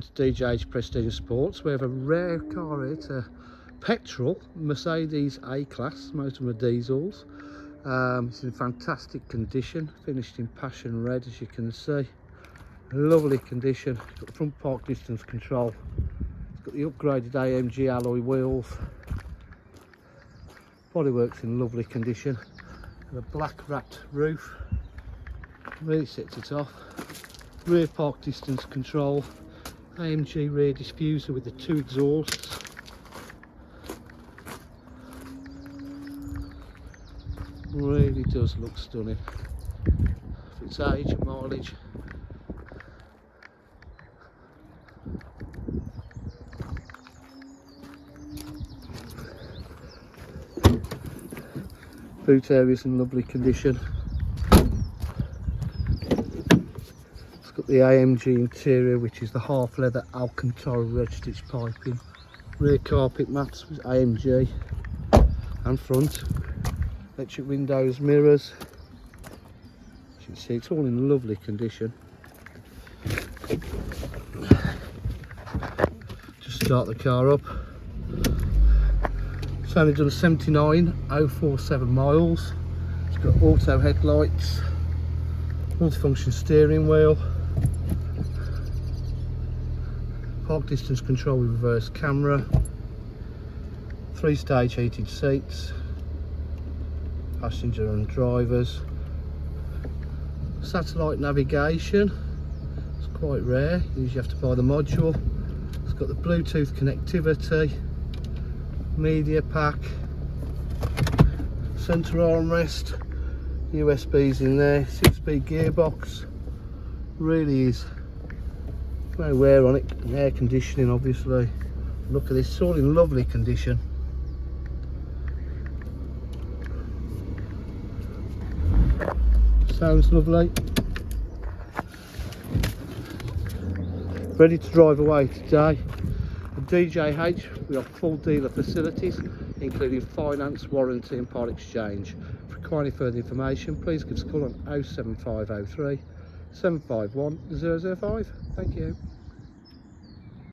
DJH Prestige Sports. We have a rare car here. It's a petrol Mercedes A-Class, most of them are diesels. It's in fantastic condition, finished in passion red, as you can see. Lovely condition. It's got the front park distance control. It's got the upgraded AMG alloy wheels. Bodywork's in lovely condition. And a black wrapped roof. Really sets it off. Rear park distance control. AMG rear diffuser with the 2 exhausts. Really does look stunning for its age and mileage. Boot area's in lovely condition. It's got the AMG interior, which is the half leather Alcantara red stitch piping. Rear carpet mats with AMG and front. Electric windows, mirrors. As you can see, it's all in lovely condition. Just start the car up. It's only done 79,047 miles. It's got auto headlights, multifunction steering wheel, park distance control with reverse camera, 3-stage heated seats, passenger and drivers, satellite navigation. It's quite rare, you usually have to buy the module. It's got the Bluetooth connectivity, media pack, centre armrest, USBs in there, 6-speed gearbox. Really is no wear on it, and air conditioning obviously. Look at this, it's all in lovely condition. Sounds lovely. Ready to drive away today. At DJH we have full dealer facilities including finance, warranty and part exchange. For any further information, please give us a call on 07503 751 005. Thank you.